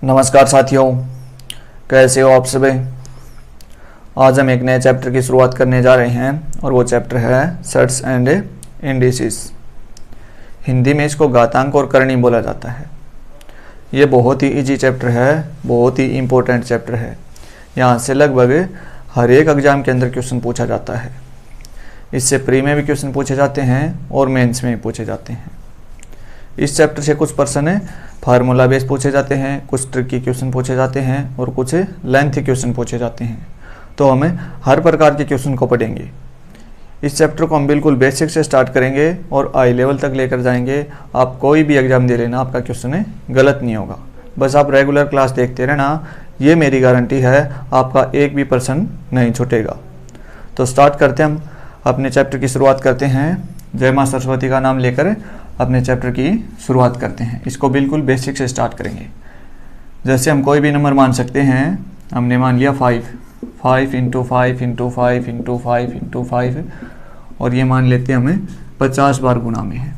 नमस्कार साथियों, कैसे हो आप सभी। आज हम एक नए चैप्टर की शुरुआत करने जा रहे हैं और वो चैप्टर है सेट्स एंड इंडिसेस। हिंदी में इसको घातांक और करणी बोला जाता है। ये बहुत ही इजी चैप्टर है, बहुत ही इम्पोर्टेंट चैप्टर है। यहाँ से लगभग हर एक एग्जाम के अंदर क्वेश्चन पूछा जाता है। इससे प्री में भी क्वेश्चन पूछे जाते हैं और मेंस में भी पूछे जाते हैं। इस चैप्टर से कुछ पर्सन फार्मूला बेस पूछे जाते हैं, कुछ ट्रिकी क्वेश्चन पूछे जाते हैं और कुछ लेंथी क्वेश्चन पूछे जाते हैं। तो हमें हर प्रकार के क्वेश्चन को पढ़ेंगे। इस चैप्टर को हम बिल्कुल बेसिक से स्टार्ट करेंगे और हाई लेवल तक लेकर जाएंगे। आप कोई भी एग्जाम दे लेना, आपका क्वेश्चन गलत नहीं होगा। बस आप रेगुलर क्लास देखते रहना, ये मेरी गारंटी है, आपका एक भी पर्सन नहीं छूटेगा। तो स्टार्ट करते हैं, हम अपने चैप्टर की शुरुआत करते हैं। जय माँ सरस्वती का नाम लेकर अपने चैप्टर की शुरुआत करते हैं। इसको बिल्कुल बेसिक से स्टार्ट करेंगे। जैसे हम कोई भी नंबर मान सकते हैं। हमने मान लिया 5 इंटू 5 इंटू 5 इंटू 5 इंटू 5 और ये मान लेते हैं हमें 50 बार गुणा में है।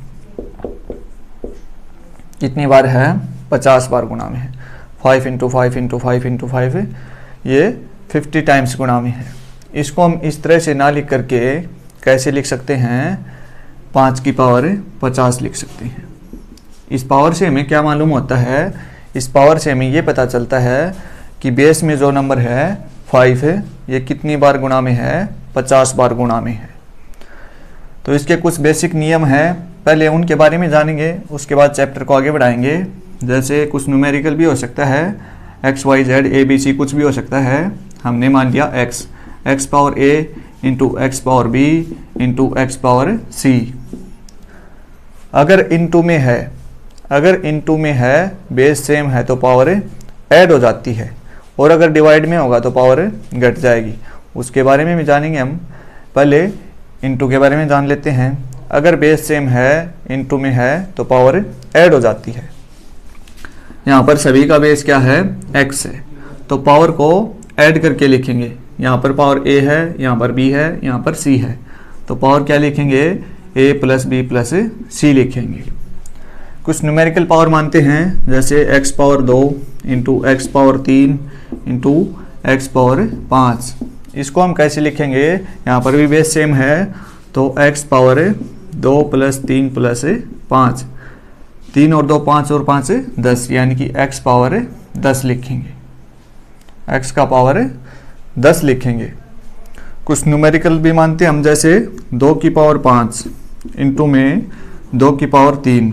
कितनी बार है? 50 बार गुणा में है। 5 इंटू 5 इंटू 5 इंटू 5 ये 50 टाइम्स गुणा में है। इसको हम इस तरह से ना लिख करके कैसे लिख सकते हैं? 5 की पावर 50 लिख सकते हैं। इस पावर से हमें क्या मालूम होता है? इस पावर से हमें ये पता चलता है कि बेस में जो नंबर है 5 है, ये कितनी बार गुणा में है? 50 बार गुणा में है। तो इसके कुछ बेसिक नियम हैं, पहले उनके बारे में जानेंगे, उसके बाद चैप्टर को आगे बढ़ाएंगे। जैसे कुछ न्यूमेरिकल भी हो सकता है, X Y Z A B C कुछ भी हो सकता है। हमने मान लिया X power A into X power B into X power C. अगर इनटू में है, बेस सेम है तो पावर ऐड हो जाती है, और अगर डिवाइड में होगा तो पावर घट जाएगी। उसके बारे में भी जानेंगे हम। पहले इनटू के बारे में जान लेते हैं। अगर बेस सेम है, इनटू में है तो पावर ऐड हो जाती है। यहाँ पर सभी का बेस क्या है? एक्स है, तो पावर को ऐड करके लिखेंगे। यहाँ पर पावर ए है, यहाँ पर बी है, यहाँ पर सी है, तो पावर क्या लिखेंगे? ए प्लस बी प्लस सी लिखेंगे। कुछ न्यूमेरिकल पावर मानते हैं, जैसे x power 2 into X power 3 into X power 5। इसको हम कैसे लिखेंगे? यहाँ पर भी बेस सेम है, तो एक्स पावर 2 प्लस 3 प्लस 5, 3 और 2 5 और 5 10, यानी कि एक्स पावर 10 लिखेंगे। एक्स का पावर 10 लिखेंगे। कुछ न्यूमेरिकल भी मानते हैं हम, जैसे 2 की पावर 5 इंटू में 2 की पावर 3।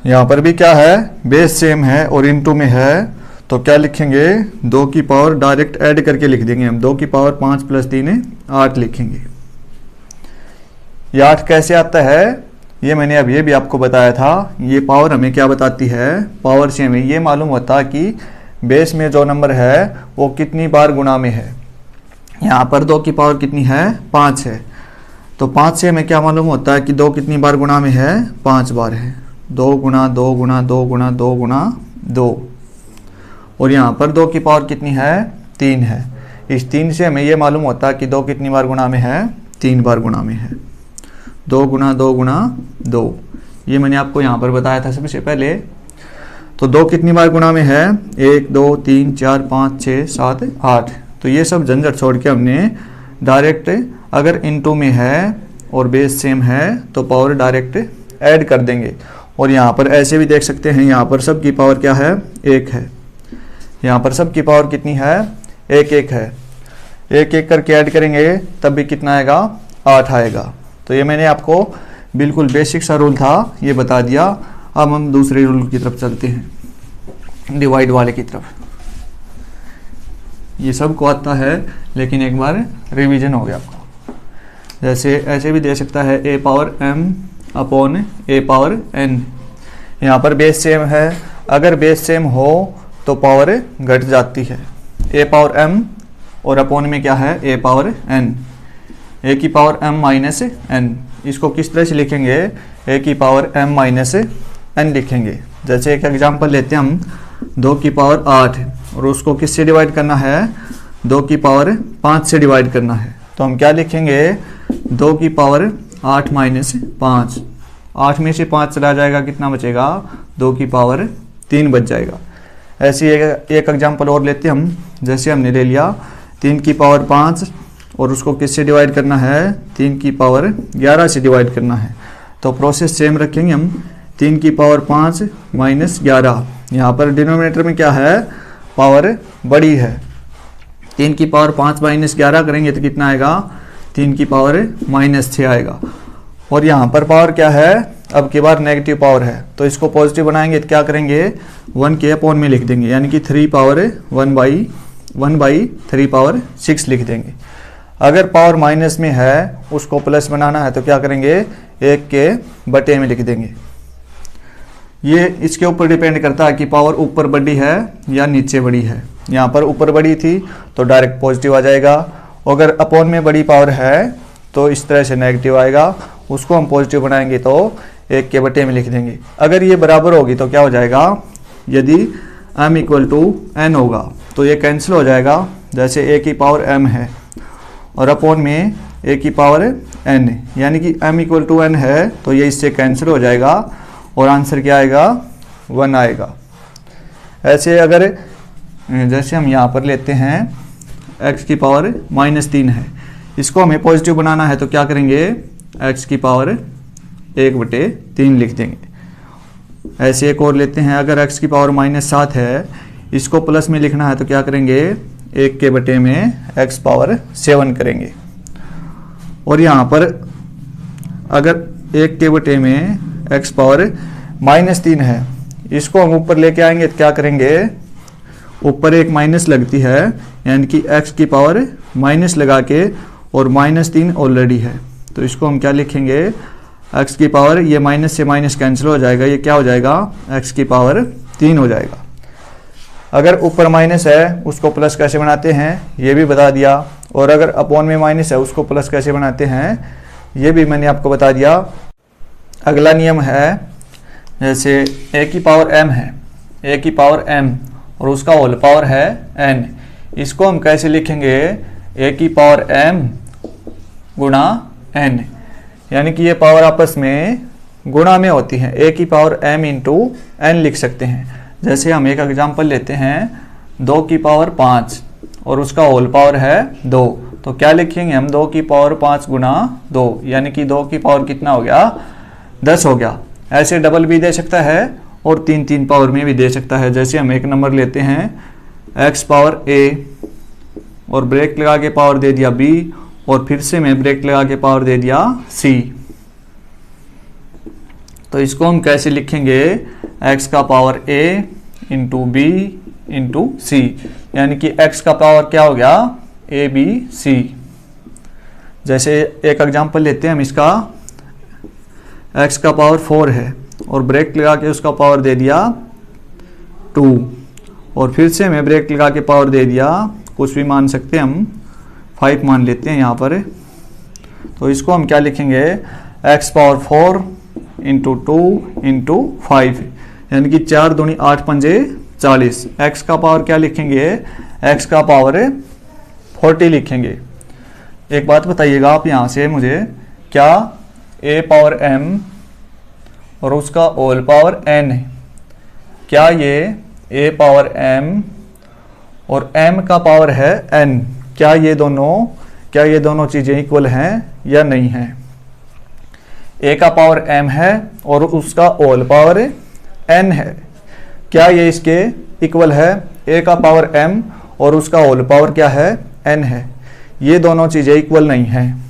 यहाँ पर भी क्या है? बेस सेम है और इंटू में है, तो क्या लिखेंगे? 2 की पावर डायरेक्ट ऐड करके लिख देंगे हम। 2 की पावर 5 प्लस 3 8 लिखेंगे। ये 8 कैसे आता है? ये मैंने अब ये भी आपको बताया था। ये पावर हमें क्या बताती है? पावर से हमें ये मालूम होता कि बेस में जो नंबर है वो कितनी बार गुणा में है। यहाँ पर 2 की पावर कितनी है? 5 है, तो 5 से हमें क्या मालूम होता है कि 2 कितनी बार गुणा में है? 5 बार है। 2 गुणा 2 गुणा 2 गुणा 2 गुणा 2। और यहाँ पर 2 की पावर कितनी है? 3 है। इस 3 से हमें ये मालूम होता है कि 2 कितनी बार गुणा में है? 3 बार गुणा में है। 2 गुणा 2 गुणा 2, ये मैंने आपको यहाँ पर बताया था सबसे पहले। तो 2 कितनी बार गुणा में है? 1 2 3 4 5 6 7 8। तो ये सब झंझट छोड़ के हमने डायरेक्ट, अगर इनटू में है और बेस सेम है तो पावर डायरेक्ट ऐड कर देंगे। और यहाँ पर ऐसे भी देख सकते हैं, यहाँ पर सब की पावर क्या है? 1 है। यहाँ पर सब की पावर कितनी है? 1 1 है। 1 1 करके ऐड करेंगे तब भी कितना आएगा? 8 आएगा। तो ये मैंने आपको बिल्कुल बेसिक सा रूल था, ये बता दिया। अब हम दूसरे रूल की तरफ चलते हैं, डिवाइड वाले की तरफ। ये सबको आता है, लेकिन एक बार रिवीजन हो गया आपको। जैसे ऐसे भी दे सकता है, a power m upon a power n। यहाँ पर बेस सेम है, अगर बेस सेम हो तो पावर घट जाती है। a पावर m और अपॉन में क्या है? a power n। a की पावर m माइनस n, इसको किस तरह से लिखेंगे? a की पावर m माइनस n लिखेंगे। जैसे एक एग्जाम्पल लेते हैं हम, 2 की पावर 8 और उसको किससे डिवाइड करना है? 2 की पावर 5 से डिवाइड करना है। तो हम क्या लिखेंगे? 2 की पावर 8 माइनस 5। 8 में से 5 चला जाएगा, कितना बचेगा? 2 की पावर 3 बच जाएगा। ऐसी एक एग्जाम्पल और लेते हैं हम। जैसे हमने ले लिया 3 की पावर 5 और उसको किससे डिवाइड करना है, 3 की पावर 11 से डिवाइड करना है। तो प्रोसेस सेम रखेंगे हम, 3 की पावर 5 माइनस 11। यहाँ पर डिनोमिनेटर में क्या है, पावर बड़ी है। 3 की पावर 5 माइनस 11 करेंगे तो कितना आएगा, 3 की पावर माइनस 6 आएगा। और यहाँ पर पावर क्या है, अब की बार नेगेटिव पावर है, तो इसको पॉजिटिव बनाएंगे तो क्या करेंगे, 1 के अपॉन में लिख देंगे, यानी कि 3 पावर 1/3 पावर 6 लिख देंगे। अगर पावर माइनस में है उसको प्लस बनाना है तो क्या करेंगे, 1 के बटे में लिख देंगे। ये इसके ऊपर डिपेंड करता है कि पावर ऊपर बड़ी है या नीचे बड़ी है। यहाँ पर ऊपर बड़ी थी तो डायरेक्ट पॉजिटिव आ जाएगा, अगर अपॉन में बड़ी पावर है तो इस तरह से नेगेटिव आएगा, उसको हम पॉजिटिव बनाएंगे तो 1 के बटे में लिख देंगे। अगर ये बराबर होगी तो क्या हो जाएगा, यदि m = n होगा तो ये कैंसिल हो जाएगा, जैसे a की पावर m है और अपॉन में a की पावर n, यानी कि m = n है तो ये इससे कैंसिल हो जाएगा और आंसर क्या आएगा, 1 आएगा। ऐसे अगर जैसे हम यहाँ पर लेते हैं x की पावर -3 है, इसको हमें पॉजिटिव बनाना है तो क्या करेंगे, x की पावर 1/3 लिख देंगे। ऐसे एक और लेते हैं, अगर x की पावर -7 है, इसको प्लस में लिखना है तो क्या करेंगे, 1 के बटे में x पावर 7 करेंगे। और यहाँ पर अगर 1 के बटे में x पावर -3 है, इसको हम ऊपर लेके आएंगे तो क्या करेंगे, ऊपर एक माइनस लगती है, यानी कि x की पावर माइनस लगा के, और -3 ऑलरेडी है तो इसको हम क्या लिखेंगे, x की पावर, ये माइनस से माइनस कैंसिल हो जाएगा, ये क्या हो जाएगा, x की पावर 3 हो जाएगा। अगर ऊपर माइनस है उसको प्लस कैसे बनाते हैं ये भी बता दिया, और अगर अपॉन में माइनस है उसको प्लस कैसे बनाते हैं ये भी मैंने आपको बता दिया। अगला नियम है, जैसे a की पावर m है, a की पावर m और उसका होल पावर है n, इसको हम कैसे लिखेंगे, a की पावर m गुणा n, यानी कि ये पावर आपस में गुणा में होती है, a की पावर m इंटू n लिख सकते हैं। जैसे हम एक एग्जांपल लेते हैं, 2 की पावर 5 और उसका होल पावर है 2, तो क्या लिखेंगे हम, 2 की पावर 5 गुणा 2, यानी कि 2 की पावर कितना हो गया, 10 हो गया। ऐसे डबल भी दे सकता है और 3 पावर में भी दे सकता है। जैसे हम एक नंबर लेते हैं, x पावर a और ब्रेक लगा के पावर दे दिया b, और फिर से मैं ब्रेक लगा के पावर दे दिया c। तो इसको हम कैसे लिखेंगे, x का power a into b into c, यानी कि x का पावर क्या हो गया, a b c। जैसे एक एग्जांपल लेते हैं हम इसका, x का पावर 4 है और ब्रेक लगा के उसका पावर दे दिया 2, और फिर से मैं ब्रेक लगा के पावर दे दिया, कुछ भी मान सकते हैं हम, 5 मान लेते हैं यहाँ पर। तो इसको हम क्या लिखेंगे, x पावर 4 इंटू 2 इंटू 5, यानी कि 4 दूनी 8 पंजे 40। x का पावर क्या लिखेंगे, x का पावर 40 लिखेंगे। एक बात बताइएगा आप यहाँ से मुझे, क्या a पावर m और उसका होल पावर n है, क्या ये a पावर m और m का पावर है n, क्या ये दोनों चीज़ें इक्वल हैं या नहीं हैं। a का पावर m है और उसका होल पावर n है, क्या ये इसके इक्वल है, a का पावर m और उसका होल पावर क्या है, n है। ये दोनों चीज़ें इक्वल नहीं हैं,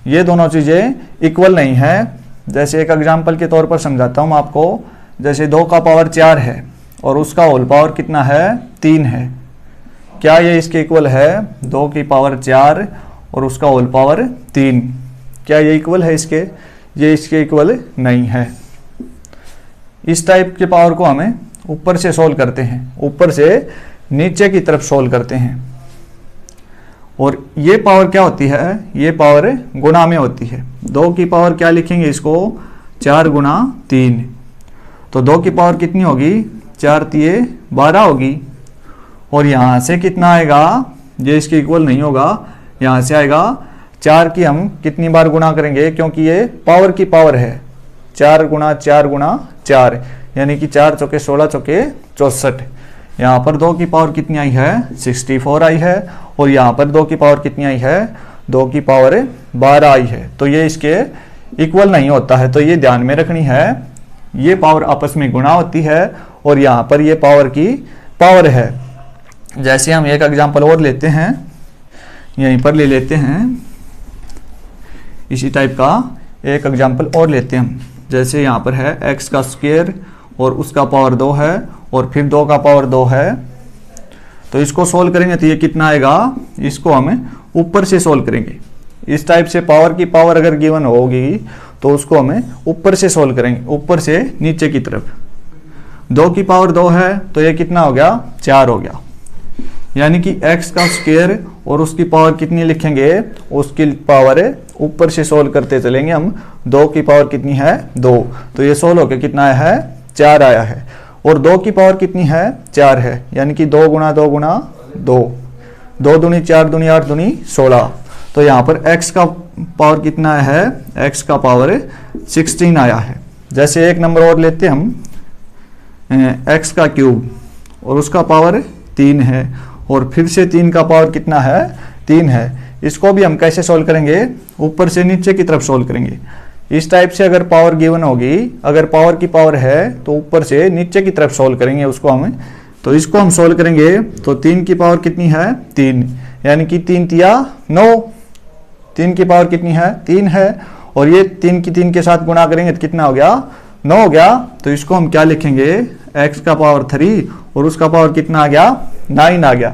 ये दोनों चीज़ें इक्वल नहीं हैं। जैसे एक एग्जांपल के तौर पर समझाता हूँ आपको, जैसे 2 का पावर 4 है और उसका होल पावर कितना है, 3 है, क्या ये इसके इक्वल है, 2 की पावर 4 और उसका होल पावर 3, क्या ये इक्वल है इसके, ये इसके इक्वल नहीं है। इस टाइप के पावर को हमें ऊपर से सोल्व करते हैं, ऊपर से नीचे की तरफ सोल्व करते हैं। और ये पावर क्या होती है, ये पावर गुणा में होती है। 2 की पावर क्या लिखेंगे इसको, 4 गुणा 3, तो 2 की पावर कितनी होगी, 4 तिये 12 होगी। और यहाँ से कितना आएगा, ये इसके इक्वल नहीं होगा, यहाँ से आएगा 4 की हम कितनी बार गुणा करेंगे, क्योंकि ये पावर की पावर है, 4 गुणा 4 गुणा 4, यानी कि 4 चौके 16 चौके 64। यहाँ पर 2 की पावर कितनी आई है 64 आई है, और यहाँ पर 2 की पावर कितनी आई है 2 की पावर 12 आई है। तो ये इसके इक्वल नहीं होता है, तो ये ध्यान में रखनी है। ये पावर आपस में गुणा होती है और यहाँ पर ये पावर की पावर है। जैसे हम एक एग्जांपल और लेते हैं, यहीं पर ले लेते हैं इसी टाइप का एक एग्जांपल और लेते हैं हम। जैसे यहाँ पर है x का स्क्वायर और उसका पावर 2 है और फिर 2 का पावर 2 है। तो इसको सोल्व करेंगे तो ये कितना आएगा, इसको हम ऊपर से सोल्व करेंगे। इस टाइप से पावर की पावर अगर गिवन होगी तो उसको हमें ऊपर से सोल्व करेंगे, ऊपर से नीचे की तरफ। 2 की पावर 2 है तो ये कितना हो गया 4 हो गया, यानी कि x का स्क्वायर और उसकी पावर कितनी लिखेंगे, उसकी पावर ऊपर से सोल्व करते चलेंगे हम। 2 की पावर कितनी है 2, तो ये सोल्व होकर कितना आया है 4 आया है। और 2 की पावर कितनी है 4 है, यानी कि 2 गुणा 2 गुणा 2, 2 दूनी 4 दूनी 8 दूनी 16। तो यहाँ पर x का पावर कितना है, x का पावर 16 आया है। जैसे एक नंबर और लेते हम x का क्यूब और उसका पावर 3 है, और फिर से 3 का पावर कितना है 3 है। इसको भी हम कैसे सोल्व करेंगे, ऊपर से नीचे की तरफ सोल्व करेंगे। इस टाइप से अगर पावर गिवन होगी, अगर पावर की पावर है तो ऊपर से नीचे की तरफ सोल्व करेंगे उसको हम। तो इसको हम सोल्व करेंगे तो 3 की पावर कितनी है 3, यानी कि 3 तिया 9। 3 की पावर कितनी है 3 है, और ये 3 की 3 के साथ गुणा करेंगे तो कितना हो गया 9 हो गया। तो इसको हम क्या लिखेंगे, x का पावर 3 और उसका पावर कितना आ गया 9 आ गया।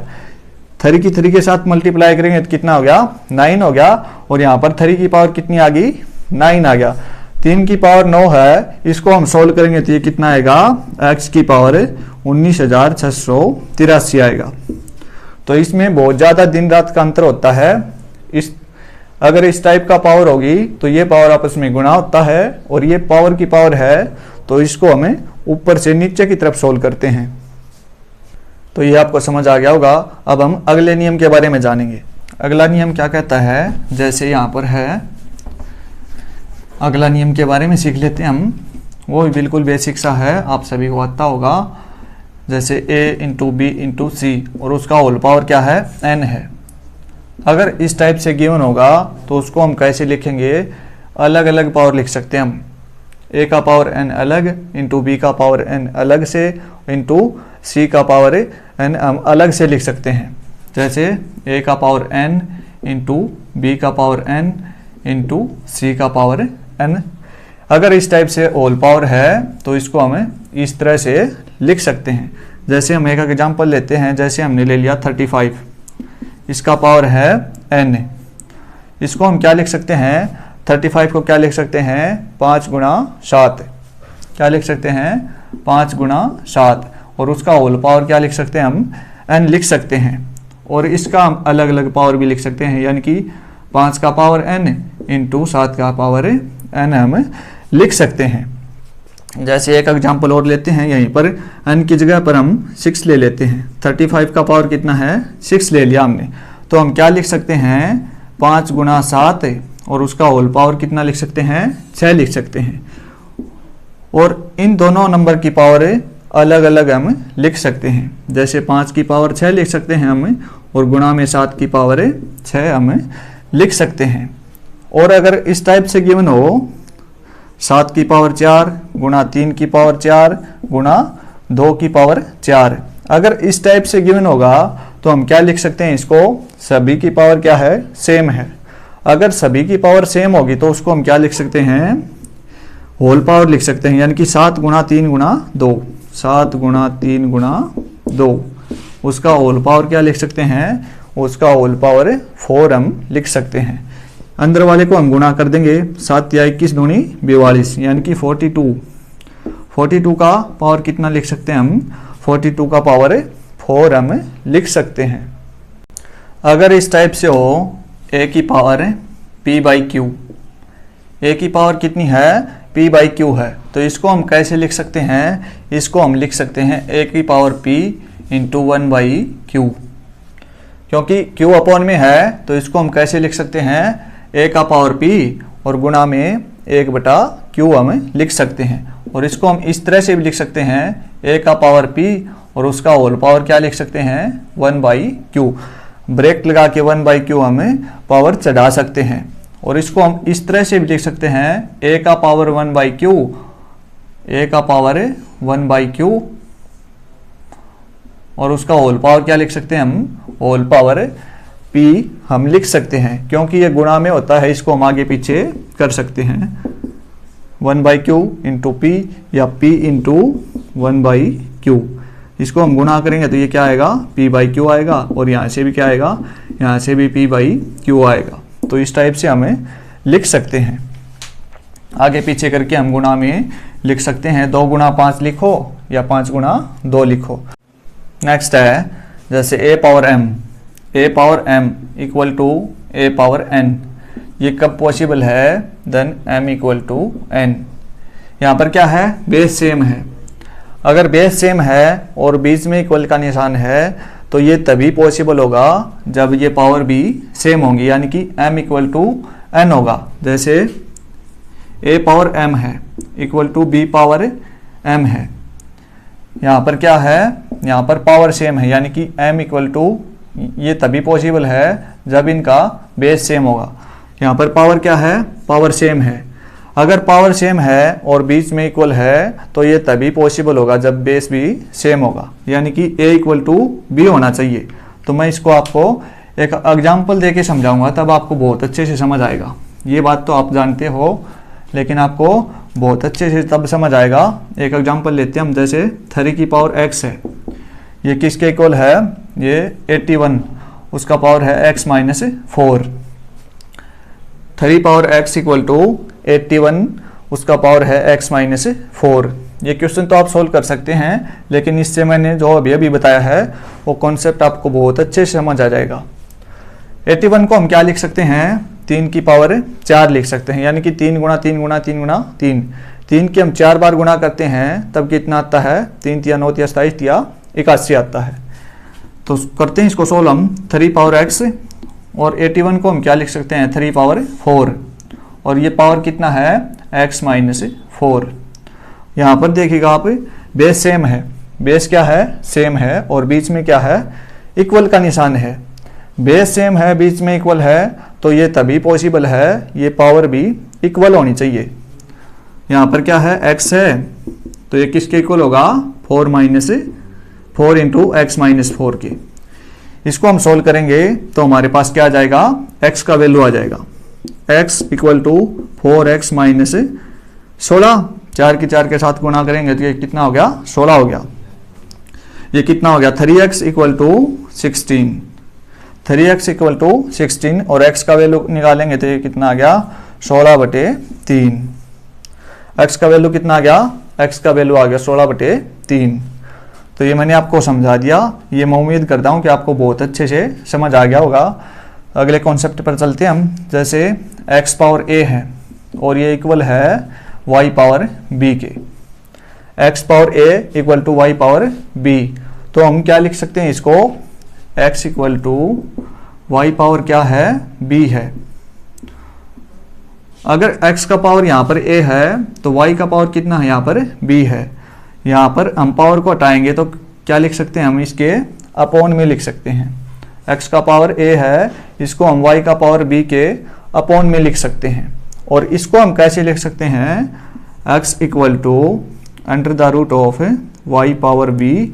3 की 3 के साथ मल्टीप्लाई करेंगे तो कितना हो गया 9 हो गया, और यहाँ पर 3 की पावर कितनी आ गई 9 आ गया। 3 की पावर 9 है, इसको हम सोल्व करेंगे तो ये कितना आएगा, x की पावर 19,683 आएगा। तो इसमें बहुत ज़्यादा दिन रात का अंतर होता है। अगर इस टाइप का पावर होगी तो ये पावर आपस में गुणा होता है, और ये पावर की पावर है तो इसको हमें ऊपर से नीचे की तरफ सोल्व करते हैं। तो ये आपको समझ आ गया होगा। अब हम अगले नियम के बारे में जानेंगे। अगला नियम क्या कहता है, जैसे यहाँ पर है, अगला नियम के बारे में सीख लेते हैं हम। वो भी बिल्कुल बेसिक सा है, आप सभी को आता होगा। जैसे a इंटू बी इंटू सी और उसका होल पावर क्या है n है। अगर इस टाइप से गिवन होगा तो उसको हम कैसे लिखेंगे, अलग अलग पावर लिख सकते हैं हम। a का पावर n अलग इंटू बी का पावर n अलग से इंटू c का पावर n हम अलग से लिख सकते हैं। जैसे a का पावर n इंटू बी का पावर n इंटू सी का पावर n। अगर इस टाइप से होल पावर है तो इसको हमें इस तरह से लिख सकते हैं। जैसे हम एक एग्जांपल लेते हैं, जैसे हमने ले लिया 35, इसका पावर है n। इसको हम क्या लिख सकते हैं, 35 को क्या लिख सकते हैं 5 गुणा 7, क्या लिख सकते हैं 5 गुणा 7, और उसका होल पावर क्या लिख सकते हैं हम n लिख सकते हैं। और इसका हम अलग अलग पावर भी लिख सकते हैं, यानी कि 5 का पावर n इंटू 7 का पावर n हम लिख सकते हैं। जैसे एक एग्जांपल और लेते हैं, यहीं पर n की जगह पर हम 6 ले लेते हैं। 35 का पावर कितना है 6 ले लिया हमने, तो हम क्या लिख सकते हैं 5 गुणा 7, और उसका होल पावर कितना लिख सकते हैं 6 लिख सकते हैं। और इन दोनों नंबर की पावर अलग अलग हम लिख सकते हैं। जैसे 5 की पावर 6 लिख सकते हैं हम, और गुणा में 7 की पावर 6 हम लिख सकते हैं। और अगर इस टाइप से गिवन हो 7 की पावर 4 गुणा 3 की पावर 4 गुणा 2 की पावर 4, अगर इस टाइप से गिवन होगा तो हम क्या लिख सकते हैं, इसको सभी की पावर क्या है सेम है। अगर सभी की पावर सेम होगी तो उसको हम क्या लिख सकते हैं, होल पावर लिख सकते हैं, यानी कि 7 गुणा 3 गुणा 2, 7 गुणा 3 गुणा 2, उसका होल पावर क्या लिख सकते हैं, उसका होल पावर 4 हम लिख सकते हैं। अंदर वाले को हम गुणा कर देंगे, 7 या 21 दूनी 42, यानी कि 42। 42 का पावर कितना लिख सकते हैं हम, 42 का पावर 4 हम लिख सकते हैं। अगर इस टाइप से हो a की power p by Q, a की पावर कितनी है p बाई क्यू है, तो इसको हम कैसे लिख सकते हैं, इसको हम लिख सकते हैं a की power p into 1 by Q. क्योंकि q अपॉन में है तो इसको हम कैसे लिख सकते हैं, a का पावर p और गुणा में 1 बटा q हम लिख सकते हैं। और इसको हम इस तरह से भी लिख सकते हैं a का पावर p और उसका होल पावर क्या लिख सकते हैं 1/q। ब्रैकेट लगा के 1/q हमें पावर चढ़ा सकते हैं और इसको हम इस तरह से भी लिख सकते हैं a का पावर 1/q, a का पावर 1/q और उसका होल पावर क्या लिख सकते हैं हम होल पावर p हम लिख सकते हैं, क्योंकि ये गुणा में होता है इसको हम आगे पीछे कर सकते हैं 1/q इंटू p या p इंटू 1/q। इसको हम गुणा करेंगे तो ये क्या आएगा p/q आएगा और यहाँ से भी क्या आएगा, यहाँ से भी p/q आएगा। तो इस टाइप से हमें लिख सकते हैं, आगे पीछे करके हम गुणा में लिख सकते हैं। 2 गुणा 5 लिखो या 5 गुणा 2 लिखो। नेक्स्ट है जैसे a power m equal to a power n, ये कब पॉसिबल है, then m equal to n। यहाँ पर क्या है, बेस सेम है। अगर बेस सेम है और बीच में इक्वल का निशान है तो ये तभी पॉसिबल होगा जब ये पावर भी सेम होंगी, यानी कि m इक्वल टू n होगा। जैसे a पावर m है equal to b power m है, यहाँ पर क्या है, यहाँ पर पावर सेम है, यानी कि m इक्वल टू, ये तभी पॉसिबल है जब इनका बेस सेम होगा। यहाँ पर पावर क्या है, पावर सेम है। अगर पावर सेम है और बीच में इक्वल है तो ये तभी पॉसिबल होगा जब बेस भी सेम होगा, यानी कि a इक्वल टू b होना चाहिए। तो मैं इसको आपको एक एग्जांपल देके समझाऊंगा, तब आपको बहुत अच्छे से समझ आएगा। ये बात तो आप जानते हो लेकिन आपको बहुत अच्छे से तब समझ आएगा। एक एग्जांपल लेते हैं हम, जैसे 3 की पावर x है, ये किसके इक्वल है, ये 81, उसका पावर है x minus 4। 3 power x equal to 81, उसका पावर है x माइनस 4। ये क्वेश्चन तो आप सोल्व कर सकते हैं, लेकिन इससे मैंने जो अभी बताया है वो कॉन्सेप्ट आपको बहुत अच्छे से समझ आ जाएगा। 81 को हम क्या लिख सकते हैं, 3 की पावर 4 लिख सकते हैं, यानी कि 3 गुणा 3 गुणा 3 गुणा 3। 3 की हम 4 बार गुणा करते हैं तब कितना आता है, 3 × 9 = 27 × 81 आता है। तो करते हैं इसको सोल्व हम। 3 पावर x और 81 को हम क्या लिख सकते हैं, 3 पावर 4 और ये पावर कितना है, x माइनस 4। यहाँ पर देखिएगा आप, बेस सेम है, बेस क्या है, सेम है और बीच में क्या है, इक्वल का निशान है। बेस सेम है, बीच में इक्वल है, तो ये तभी पॉसिबल है ये पावर भी इक्वल होनी चाहिए। यहाँ पर क्या है, x है तो ये किसके इक्वल होगा, 4 इंटू x माइनस 4 के। इसको हम सोल्व करेंगे तो हमारे पास क्या आ जाएगा, x का वैल्यू आ जाएगा, x equal to 4x minus 16। 4 की 4 के साथ गुणा करेंगे तो ये कितना हो गया, 16 हो गया। ये कितना हो गया, 3x equal to 16। 3x equal to 16 और x का वैल्यू निकालेंगे तो ये कितना आ गया, 16/3। x का वैल्यू कितना आ गया, x का वैल्यू आ गया 16/3। तो ये मैंने आपको समझा दिया। ये मैं उम्मीद करता हूँ कि आपको बहुत अच्छे से समझ आ गया होगा। अगले कॉन्सेप्ट पर चलते हैं हम। जैसे x पावर a है और ये इक्वल है y पावर b के। x power a equal to y power b, तो हम क्या लिख सकते हैं इसको, x equal to y power क्या है, b है। अगर x का पावर यहाँ पर a है तो y का पावर कितना है, यहाँ पर b है। यहाँ पर हम पावर को हटाएंगे तो क्या लिख सकते हैं, हम इसके अपॉन में लिख सकते हैं। x का पावर a है, इसको हम y का पावर b के अपॉन में लिख सकते हैं। और इसको हम कैसे लिख सकते हैं, x इक्वल टू √ऑफ y पावर b,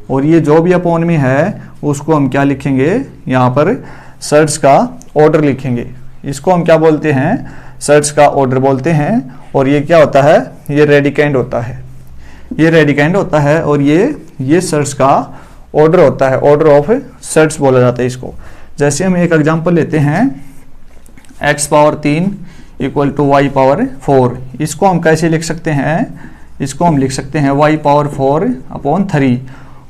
और ये जो भी अपॉन में है उसको हम क्या लिखेंगे, यहाँ पर सर्च का ऑर्डर लिखेंगे। इसको हम क्या बोलते हैं, सर्च का ऑर्डर बोलते हैं। और ये क्या होता है, ये रेडिकेंड होता है, ये रेडिकेंड होता है और ये सर्च का ऑर्डर होता है, ऑर्डर ऑफ सर्च बोला जाता है इसको। जैसे हम एक एग्जांपल लेते हैं, x power 3 equal to y power 4। इसको हम कैसे लिख सकते हैं, इसको हम लिख सकते हैं y पावर 4/3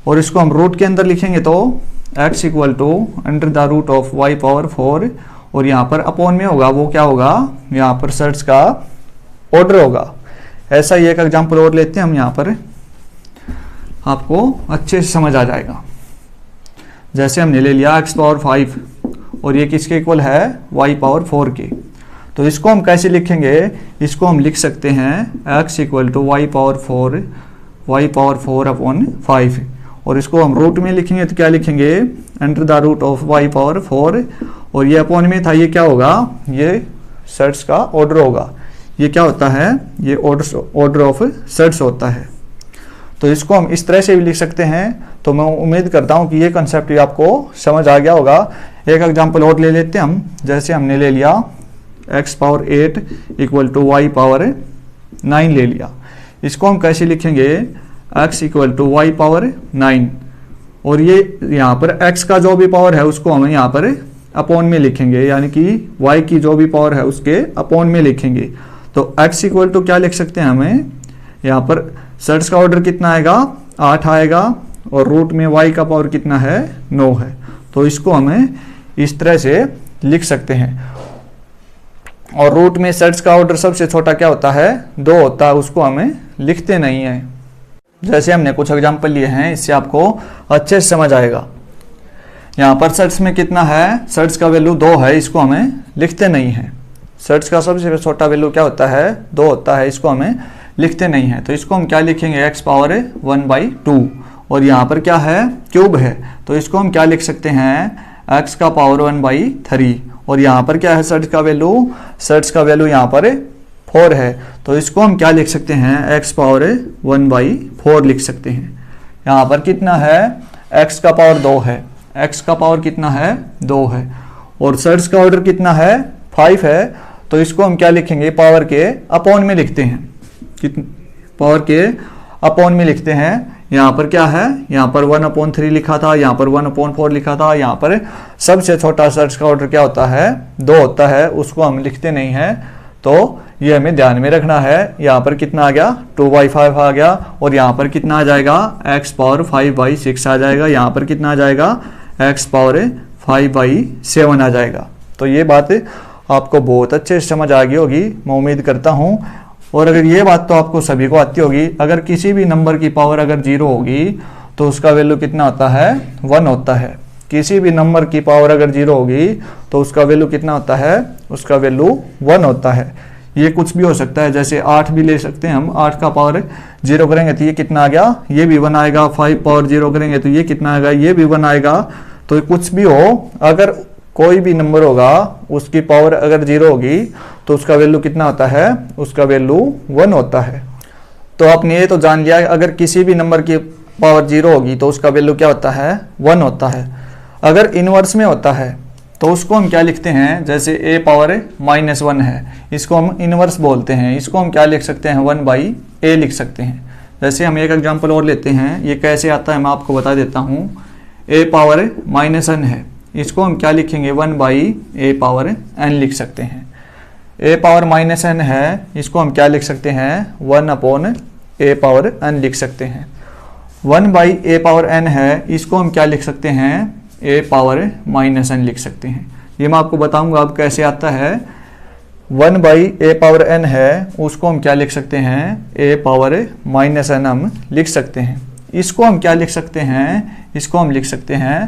और इसको हम रूट के अंदर लिखेंगे तो x इक्वल टू √ऑफ y पावर 4 और यहाँ पर अपॉन में होगा, वो क्या होगा, यहाँ पर सर्च का ऑर्डर होगा। ऐसा ही एक एग्जांपल और लेते हैं हम, यहाँ पर आपको अच्छे से समझ आ जाएगा। जैसे हमने ले लिया x पावर 5 और ये किसके इक्वल है, y पावर 4 के। तो इसको हम कैसे लिखेंगे, इसको हम लिख सकते हैं x equal to Y power 4 upon 5, और इसको हम रूट में लिखेंगे तो क्या लिखेंगे, under the root of Y power 4, और ये अपॉन में था, ये क्या होगा, ये सेट्स का ऑर्डर होगा, ये क्या होता है, ये ऑर्डर ऑफ सेट्स होता है। तो इसको हम इस तरह से भी लिख सकते हैं। तो मैं उम्मीद करता हूँ कि ये कंसेप्ट आपको समझ आ गया होगा। एक एग्जांपल और ले लेते हैं हम, जैसे हमने ले लिया x power 8 equal to Y power 9 ले लिया। इसको हम कैसे लिखेंगे, x equal to Y power 9, और ये यहाँ पर x का जो भी पावर है उसको हम यहाँ पर अपॉन में लिखेंगे, यानी कि y की जो भी पावर है उसके अपॉन में लिखेंगे। तो x इक्वल टू क्या लिख सकते हैं, हमें यहाँ पर सेट्स का ऑर्डर कितना आएगा, 8 आएगा, और रूट में y का पावर कितना है, 9 है। तो इसको हमें इस तरह से लिख सकते हैं। और रूट में सेट्स का ऑर्डर सबसे छोटा क्या होता है, 2 होता है, उसको हमें लिखते नहीं है। जैसे हमने कुछ एग्जाम्पल लिए हैं, इससे आपको अच्छे से समझ आएगा। यहाँ पर सेट्स में कितना है, सेट्स का वैल्यू 2 है, इसको हमें लिखते नहीं है। सेट्स का सबसे छोटा वैल्यू क्या होता है, 2 होता है, इसको हमें लिखते नहीं है। तो इसको हम क्या लिखेंगे, x पावर 1/2, और यहाँ पर क्या है, क्यूब है, तो इसको हम क्या लिख सकते हैं, x का पावर 1/3, और यहाँ पर क्या है, सेट्स का वैल्यू यहाँ पर 4 है, तो इसको हम क्या लिख सकते हैं, x पावर 1/4 लिख सकते हैं। यहाँ पर कितना है, x का पावर 2 है, x का पावर कितना है, 2 है, और सेट्स का ऑर्डर कितना है, 5 है, तो इसको हम क्या लिखेंगे, पावर के अपॉन में लिखते हैं, पावर के अपॉन में लिखते हैं। यहाँ पर क्या है, यहाँ पर 1/3 लिखा था, यहाँ पर 1/4 लिखा था, यहाँ पर सबसे छोटा सेट्स का ऑर्डर क्या होता है, 2 होता है, उसको हम लिखते नहीं है। तो ये हमें ध्यान में रखना है। यहाँ पर कितना आ गया, 2/5 आ गया, और यहाँ पर कितना आ जाएगा, x पावर 5/6 आ जाएगा, यहाँ पर कितना आ जाएगा, x पावर 5/7 आ जाएगा। तो ये बात आपको बहुत अच्छे से समझ आ गई होगी, मैं उम्मीद करता हूँ। और अगर ये बात तो आपको सभी को आती होगी, अगर किसी भी नंबर की पावर अगर 0 होगी तो उसका वैल्यू कितना होता है, 1 होता है। किसी भी नंबर की पावर अगर 0 होगी तो उसका वैल्यू कितना होता है, उसका वैल्यू 1 होता है। ये कुछ भी हो सकता है, जैसे 8 भी ले सकते हैं हम, 8 का पावर 0 करेंगे तो ये कितना आ गया, ये भी 1 आएगा। 5 पावर 0 करेंगे तो ये कितना आएगा, ये भी 1 आएगा। तो कुछ भी हो, अगर कोई भी नंबर होगा उसकी पावर अगर 0 होगी तो उसका वैल्यू कितना होता है, उसका वैल्यू 1 होता है। तो आपने ये तो जान लिया, अगर किसी भी नंबर की पावर 0 होगी तो उसका वैल्यू क्या होता है, 1 होता है। अगर इनवर्स में होता है तो उसको हम क्या लिखते हैं, जैसे a पावर -1 है, इसको हम इनवर्स बोलते हैं, इसको हम क्या लिख सकते हैं, 1/a लिख सकते हैं। जैसे हम एक एग्जांपल और लेते हैं, ये कैसे आता है मैं आपको बता देता हूँ। a पावर -n है, इसको हम क्या लिखेंगे, 1/a पावर n लिख सकते हैं। a पावर -n है, इसको हम क्या लिख सकते हैं, 1/a पावर n लिख सकते हैं। 1/a पावर n है, इसको हम क्या लिख सकते हैं, a पावर -n लिख सकते हैं। ये मैं आपको बताऊंगा अब कैसे आता है। 1/a पावर n है, उसको हम क्या लिख सकते हैं, a पावर -n हम लिख सकते हैं। इसको हम क्या लिख सकते हैं, इसको हम लिख सकते हैं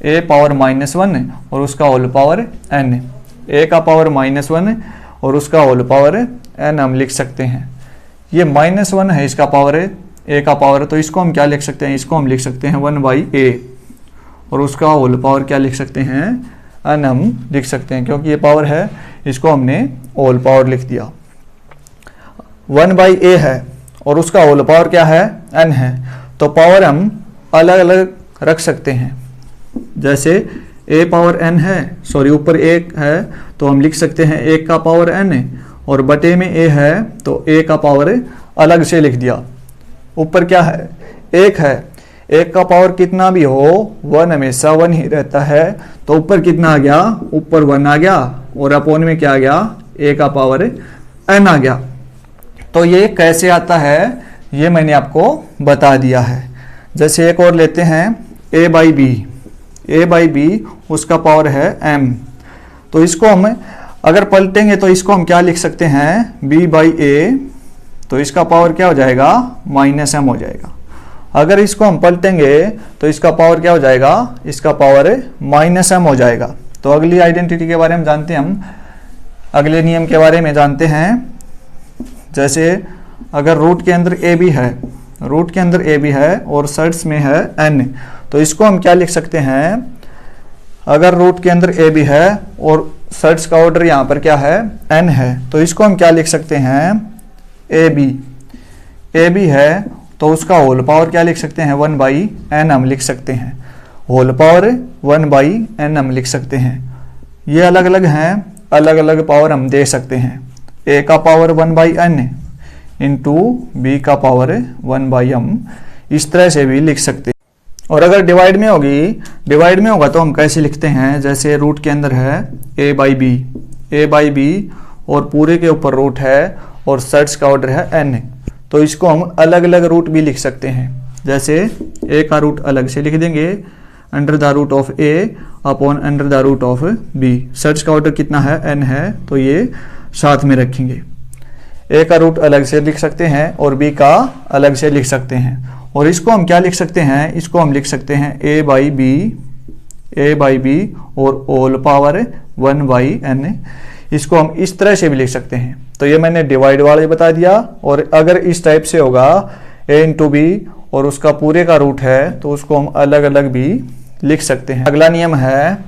a पावर -1 और उसका होल पावर n। a का पावर -1 और उसका होल पावर n हम लिख सकते हैं। ये -1 है, इसका पावर है, a का पावर, तो इसको हम क्या लिख सकते हैं, इसको हम लिख सकते हैं 1/a, और उसका होल पावर क्या लिख सकते हैं, n हम लिख सकते हैं, क्योंकि ये पावर है, इसको हमने होल पावर लिख दिया। 1/a है और उसका होल पावर क्या है, n है, तो पावर हम अलग अलग रख सकते हैं। जैसे a पावर n है, सॉरी ऊपर 1 है, तो हम लिख सकते हैं 1 का पावर n, और बटे में a है तो a का पावर अलग से लिख दिया। ऊपर क्या है, 1 है, 1 का पावर कितना भी हो 1 हमेशा 1 ही रहता है, तो ऊपर कितना आ गया, ऊपर 1 आ गया, और अपॉन में क्या आ गया, a का पावर n आ गया। तो ये कैसे आता है, ये मैंने आपको बता दिया है। जैसे एक और लेते हैं, a/b, उसका पावर है m, तो इसको हम अगर पलटेंगे तो इसको हम क्या लिख सकते हैं, b/a, तो इसका पावर क्या हो जाएगा, -m हो जाएगा। अगर इसको हम पलटेंगे तो इसका पावर क्या हो जाएगा, इसका पावर -m हो जाएगा। तो अगली आइडेंटिटी के बारे में जानते हैं हम। अगले नियम के बारे में जानते हैं। जैसे अगर रूट के अंदर ए बी है, रूट के अंदर ए बी है और सर्ट्स में है n, तो इसको हम क्या लिख सकते हैं? अगर रूट के अंदर ए बी है और सर्ट्स का ऑर्डर यहाँ पर क्या है? n है, तो इसको हम क्या लिख सकते हैं? ए बी है तो उसका होल पावर क्या लिख सकते हैं? 1/n हम लिख सकते हैं। होल पावर 1/n हम लिख सकते हैं। ये अलग अलग हैं, अलग अलग पावर हम दे सकते हैं। a का पावर 1/n इंटू बी का पावर 1/m, इस तरह से भी लिख सकते हैं। और अगर डिवाइड में होगा तो हम कैसे लिखते हैं? जैसे रूट के अंदर है a/b और पूरे के ऊपर रूट है और सर्ट्स का ऑर्डर है n, तो इसको हम अलग अलग रूट भी लिख सकते हैं। जैसे a का रूट अलग से लिख देंगे, under the root of a upon under the root of b। Surds का ऑर्डर कितना है? n है, तो ये साथ में रखेंगे। a का रूट अलग से लिख सकते हैं और b का अलग से लिख सकते हैं। और इसको हम क्या लिख सकते हैं? इसको हम लिख सकते हैं a/b और होल पावर 1/n। इसको हम इस तरह से भी लिख सकते हैं। तो ये मैंने डिवाइड वाले बता दिया। और अगर इस टाइप से होगा a इंटू बी और उसका पूरे का रूट है तो उसको हम अलग अलग भी लिख सकते हैं। अगला नियम है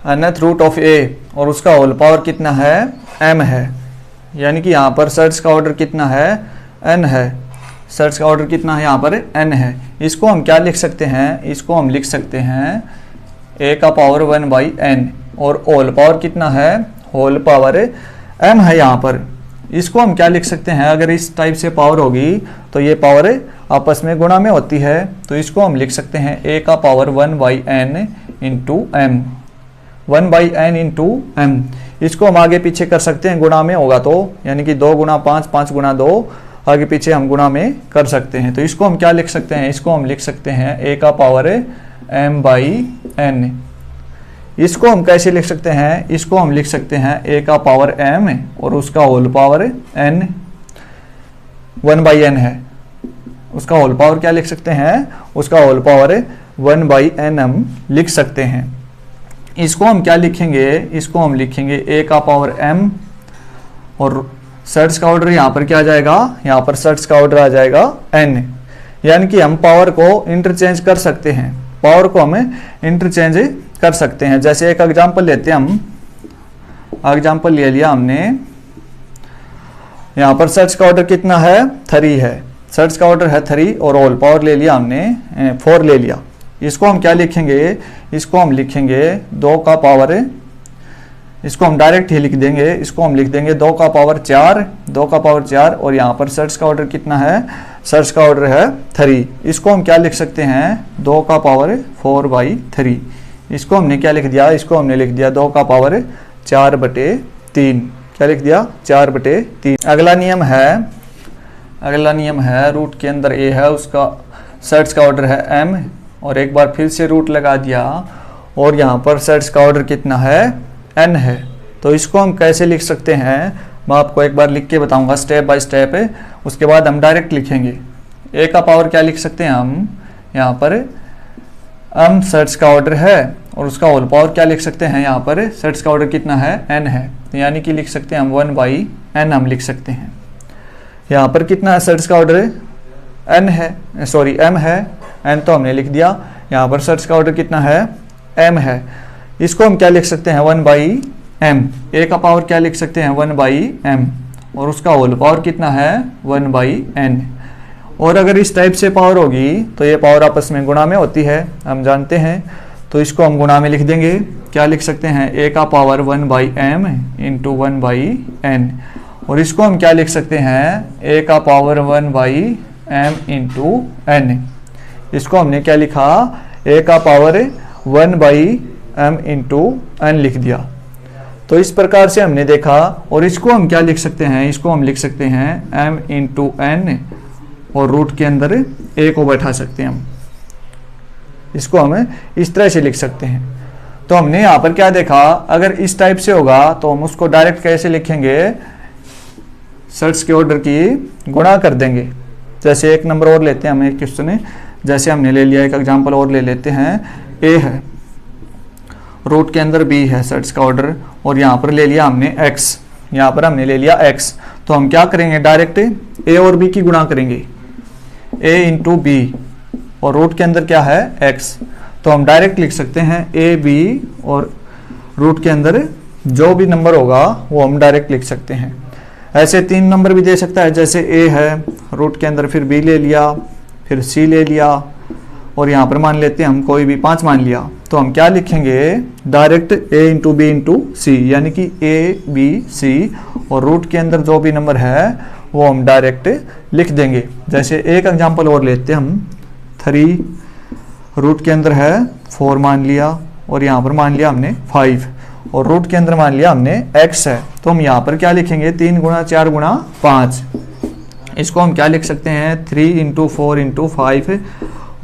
nth रूट ऑफ a और उसका होल पावर कितना है? m है। यानी कि यहाँ पर सर्ट्स का ऑर्डर कितना है? n है। सर्ट्स का ऑर्डर कितना है? यहाँ पर n है। इसको हम क्या लिख सकते हैं? इसको हम लिख सकते हैं a का पावर 1/n और होल पावर कितना है? होल पावर m है यहाँ पर। इसको हम क्या लिख सकते हैं? अगर इस टाइप से पावर होगी तो ये पावर आपस में गुणा में होती है, तो इसको हम लिख सकते हैं a का power 1/n into m, 1/n into m। इसको हम आगे पीछे कर सकते हैं गुणा में होगा तो, यानी कि 2 गुणा 5, 5 गुणा 2, आगे पीछे हम गुणा में कर सकते हैं। तो इसको हम क्या लिख सकते हैं? इसको हम लिख सकते हैं a का पावर m/n। इसको हम कैसे लिख सकते हैं? इसको हम लिख सकते हैं a का पावर m और उसका होल पावर n, 1/n है। उसका होल पावर क्या लिख सकते हैं? उसका होल पावर 1/n हम लिख सकते हैं। इसको हम क्या लिखेंगे? इसको हम लिखेंगे a का पावर m और सर्ट्स का ऑर्डर यहाँ पर क्या आ जाएगा? यहाँ पर सर्ट्स का ऑर्डर आ जाएगा n। यानी कि हम पावर को इंटरचेंज कर सकते हैं, पावर को हमें इंटरचेंज कर सकते हैं। जैसे एक एग्जांपल लेते हैं हम, एग्जांपल ले लिया हमने। यहाँ पर सर्ट्स का ऑर्डर कितना है? 3 है। सर्ट्स का ऑर्डर है 3 और होल पावर ले लिया हमने 4 ले लिया। इसको हम क्या लिखेंगे? इसको हम लिखेंगे 2 का पावर, इसको हम डायरेक्ट ही लिख देंगे। इसको हम लिख देंगे 2 का पावर 4, 2 का पावर 4 और यहाँ पर सर्ट्स का ऑर्डर कितना है? सर्ट्स का ऑर्डर है 3। इसको हम क्या लिख सकते हैं? 2 का पावर 4/3। इसको हमने क्या लिख दिया? इसको हमने लिख दिया 2 का पावर 4/3। क्या लिख दिया? 4/3। अगला नियम है रूट के अंदर a है, उसका सर्ट्स का ऑर्डर है m और एक बार फिर से रूट लगा दिया और यहाँ पर सर्ट्स का ऑर्डर कितना है? n है। तो इसको हम कैसे लिख सकते हैं? मैं आपको एक बार लिख के बताऊंगा स्टेप बाय स्टेप, उसके बाद हम डायरेक्ट लिखेंगे। a का पावर क्या लिख सकते हैं हम? यहाँ पर m सर्ट्स का ऑर्डर है और उसका होल पावर क्या लिख सकते हैं? यहाँ पर सर्ट्स का ऑर्डर कितना है? n है। यानी कि लिख सकते हैं हम 1/n हम लिख सकते हैं। यहाँ पर कितना है सर्ट्स का ऑर्डर? n है, सॉरी m है, n तो हमने लिख दिया। यहाँ पर सर्ट्स का ऑर्डर कितना है? m है। इसको हम क्या लिख सकते हैं? 1/m। a का पावर क्या लिख सकते हैं? 1/m और उसका होल पावर कितना है? 1/n। और अगर इस टाइप से पावर होगी तो ये पावर आपस में गुणा में होती है, हम जानते हैं। तो इसको हम गुणा में लिख देंगे। क्या लिख सकते हैं? a का पावर 1/m इंटू 1/n और इसको हम क्या लिख सकते हैं? a का पावर 1/m इंटू n। इसको हमने क्या लिखा? a का पावर 1/m इंटू n लिख दिया। तो इस प्रकार से हमने देखा। और इसको हम क्या लिख सकते हैं? इसको हम लिख सकते हैं m इंटू n और रूट के अंदर a को बैठा सकते हैं हम। इसको हम इस तरह से लिख सकते हैं। तो हमने यहाँ पर क्या देखा? अगर इस टाइप से होगा तो हम उसको डायरेक्ट कैसे लिखेंगे? सर्ट्स के ऑर्डर की गुणा कर देंगे। जैसे एक नंबर और लेते हैं हम, एक क्वेश्चन है, जैसे हमने ले लिया एक एग्जांपल और ले लेते हैं। a है रूट के अंदर b है सर्च का ऑर्डर, और यहाँ पर ले लिया हमने x, यहाँ पर हमने ले लिया x। तो हम क्या करेंगे, डायरेक्ट a और b की गुणा करेंगे, a इंटू बी, और रूट के अंदर क्या है x। तो हम डायरेक्ट लिख सकते हैं a b, और रूट के अंदर जो भी नंबर होगा वो हम डायरेक्ट लिख सकते हैं। ऐसे 3 नंबर भी दे सकता है, जैसे a है, रूट के अंदर फिर b ले लिया, फिर c ले लिया, और यहाँ पर मान लेते हैं हम कोई भी 5 मान लिया। तो हम क्या लिखेंगे, direct a into B into C, यानी कि a b c, और रूट के अंदर जो भी नंबर है वो हम डायरेक्ट लिख देंगे। जैसे एक एग्जांपल और लेते हैं हम, 3, रूट के अंदर है 4 मान लिया, और यहाँ पर मान लिया हमने 5, और रूट के अंदर मान लिया हमने x है। तो हम यहाँ पर क्या लिखेंगे, 3 गुणा 4 गुणा 5। इसको हम क्या लिख सकते हैं, 3 इंटू 4 इंटू 5,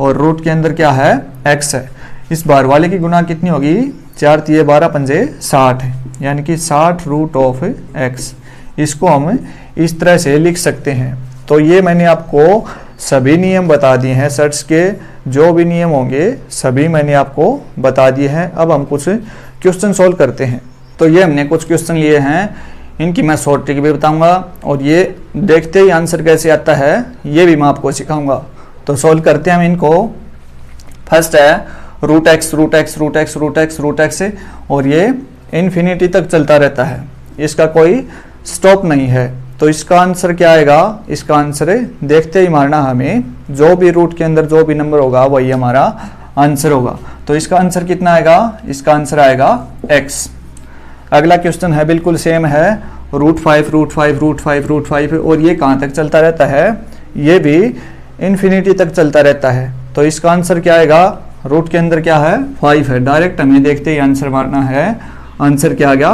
और रूट के अंदर क्या है x है। इस बार वाले की गुणा कितनी होगी, 4 तिये 12 पंजे 60, यानी कि 60 रूट ऑफ x। इसको हम इस तरह से लिख सकते हैं। तो ये मैंने आपको सभी नियम बता दिए हैं, सर्च के जो भी नियम होंगे सभी मैंने आपको बता दिए हैं। अब हम कुछ क्वेश्चन सॉल्व करते हैं। तो ये हमने कुछ क्वेश्चन लिए हैं, इनकी मैं शॉर्ट ट्रिक भी बताऊंगा, और ये देखते ही आंसर कैसे आता है ये भी मैं आपको सिखाऊंगा। तो सॉल्व करते हैं हम इनको। फर्स्ट है root X, root X, root X, root X, root X, और ये इन्फिनिटी तक चलता रहता है, इसका कोई स्टॉप नहीं है। तो इसका आंसर क्या आएगा, इसका आंसर देखते ही मारना, हमें जो भी रूट के अंदर जो भी नंबर होगा वही हमारा आंसर होगा। तो इसका आंसर कितना आएगा, इसका आंसर आएगा x। अगला क्वेश्चन है बिल्कुल सेम है, रूट 5, रूट 5, रूट 5, रूट 5, और ये कहाँ तक चलता रहता है, ये भी इन्फिनिटी तक चलता रहता है। तो इसका आंसर क्या आएगा, रूट के अंदर क्या है 5 है, डायरेक्ट हमें देखते ही आंसर मारना है, आंसर क्या आ गया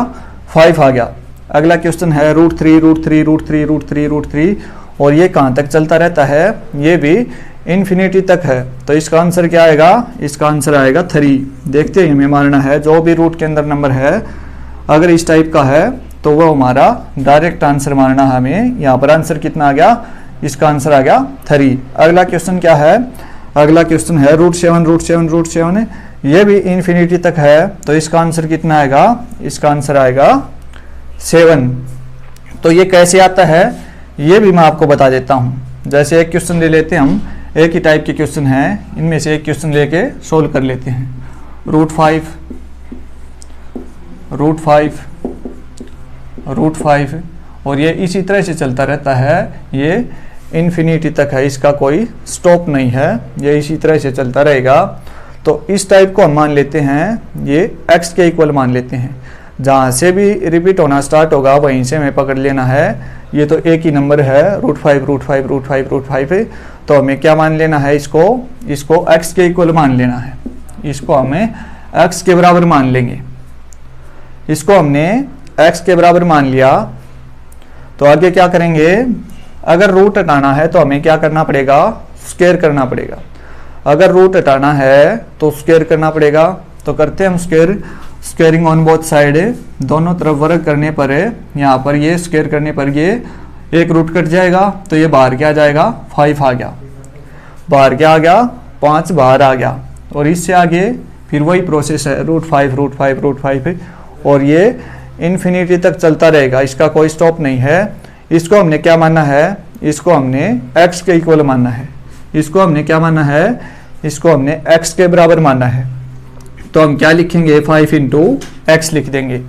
5 आ गया। अगला क्वेश्चन है root 3, root 3, root 3, root 3, root 3, और ये कहाँ तक चलता रहता है, ये भी इन्फिनिटी तक है। तो इसका आंसर क्या आएगा, इसका आंसर आएगा 3। देखते ही हमें मारना है, जो भी रूट के अंदर नंबर है अगर इस टाइप का है तो वो हमारा डायरेक्ट आंसर मारना है हमें। यहाँ पर आंसर कितना आ गया, इसका आंसर आ गया 3। अगला क्वेश्चन क्या है, अगला क्वेश्चन है रूट 7, रूट 7, रूट 7, ये भी इन्फिनिटी तक है। तो इसका आंसर कितना आएगा, इसका आंसर आएगा 7। तो ये कैसे आता है ये भी मैं आपको बता देता हूँ। जैसे एक क्वेश्चन ले लेते हैं हम, एक ही टाइप के क्वेश्चन हैं, इनमें से एक क्वेश्चन लेके सोल्व कर लेते हैं। रूट 5, रूट 5, रूट 5, और ये इसी तरह से चलता रहता है, ये इन्फिनिटी तक है, इसका कोई स्टॉप नहीं है, ये इसी तरह से चलता रहेगा। तो इस टाइप को हम मान लेते हैं, ये x के इक्वल मान लेते हैं। जहाँ से भी रिपीट होना स्टार्ट होगा वहीं से हमें पकड़ लेना है। ये तो एक ही नंबर है, रूट 5, रूट 5, रूट 5, रूट 5, तो हमें क्या मान लेना है, इसको x के इक्वल मान लेना है। इसको हमें x के बराबर मान लेंगे। इसको हमने x के बराबर मान लिया, तो आगे क्या करेंगे, अगर रूट हटाना है तो हमें क्या करना पड़ेगा, स्क्वायर करना पड़ेगा। अगर रूट हटाना है तो स्क्वायर करना पड़ेगा। तो करते हैं हम square, squaring on both side, दोनों तरफ वर्ग करने पर यहाँ पर ये स्क्वायर करने पर ये एक रूट कट जाएगा, तो ये बाहर क्या आ जाएगा 5 आ गया, बाहर क्या आ गया 5 बाहर आ गया। और इससे आगे फिर वही प्रोसेस है, रूट 5, रूट 5, रूट 5, और ये इन्फिनिटी तक चलता रहेगा, इसका कोई स्टॉप नहीं है। इसको हमने क्या मानना है, इसको हमने x के इक्वल मानना है। इसको हमने क्या मानना है, इसको हमने x के बराबर मानना है। तो हम क्या लिखेंगे, 5 इंटू एक्स लिख देंगे।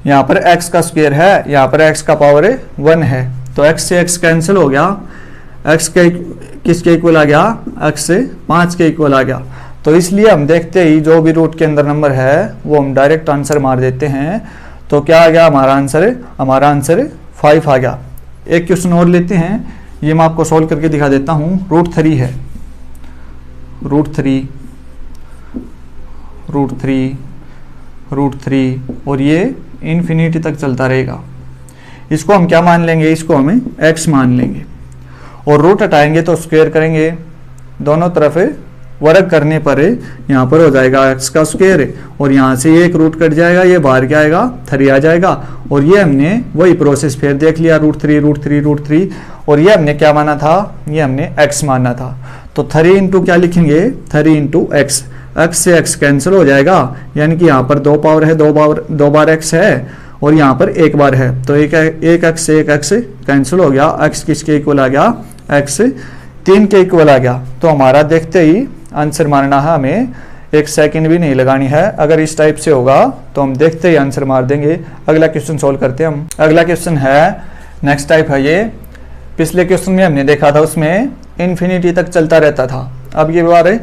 यहाँ पर x का स्क्वायर है, यहाँ पर x का पावर 1 है, तो x से x कैंसिल हो गया, x के किसके इक्वल आ गया, x से 5 के इक्वल आ गया। तो इसलिए हम देखते ही जो भी रूट के अंदर नंबर है वो हम डायरेक्ट आंसर मार देते हैं। तो क्या आ गया हमारा आंसर, हमारा आंसर 5 आ गया। एक क्वेश्चन और लेते हैं, ये मैं आपको सॉल्व करके दिखा देता हूँ। रूट 3 है, रूट 3, रूट 3, रूट 3, और ये इन्फिनिटी तक चलता रहेगा। इसको हम क्या मान लेंगे, इसको हमें x मान लेंगे, और रूट हटाएंगे तो स्क्वायर करेंगे, दोनों तरफ वर्ग करने पर यहाँ पर हो जाएगा x का स्क्वायर, और यहाँ से एक रूट कट जाएगा, ये बाहर क्या आएगा 3 आ जाएगा। और ये हमने वही प्रोसेस फिर देख लिया, रूट 3, रूट 3, रूट 3, और ये हमने क्या माना था, ये हमने x माना था। तो 3 इंटू क्या लिखेंगे, 3 इंटू एक्स। x से x कैंसिल हो जाएगा, यानी कि यहाँ पर 2 पावर है, 2 बार x है और यहाँ पर 1 बार है, तो एक x से एक x कैंसिल हो गया, x किसके इक्वल आ गया, x 3 के इक्वल आ गया। तो हमारा देखते ही आंसर मारना है, हमें 1 सेकंड भी नहीं लगानी है। अगर इस टाइप से होगा तो हम देखते ही आंसर मार देंगे। अगला क्वेश्चन सोल्व करते हैं हम। अगला क्वेश्चन है, नेक्स्ट टाइप है ये। पिछले क्वेश्चन में हमने देखा था उसमें इन्फिनिटी तक चलता रहता था, अब ये बार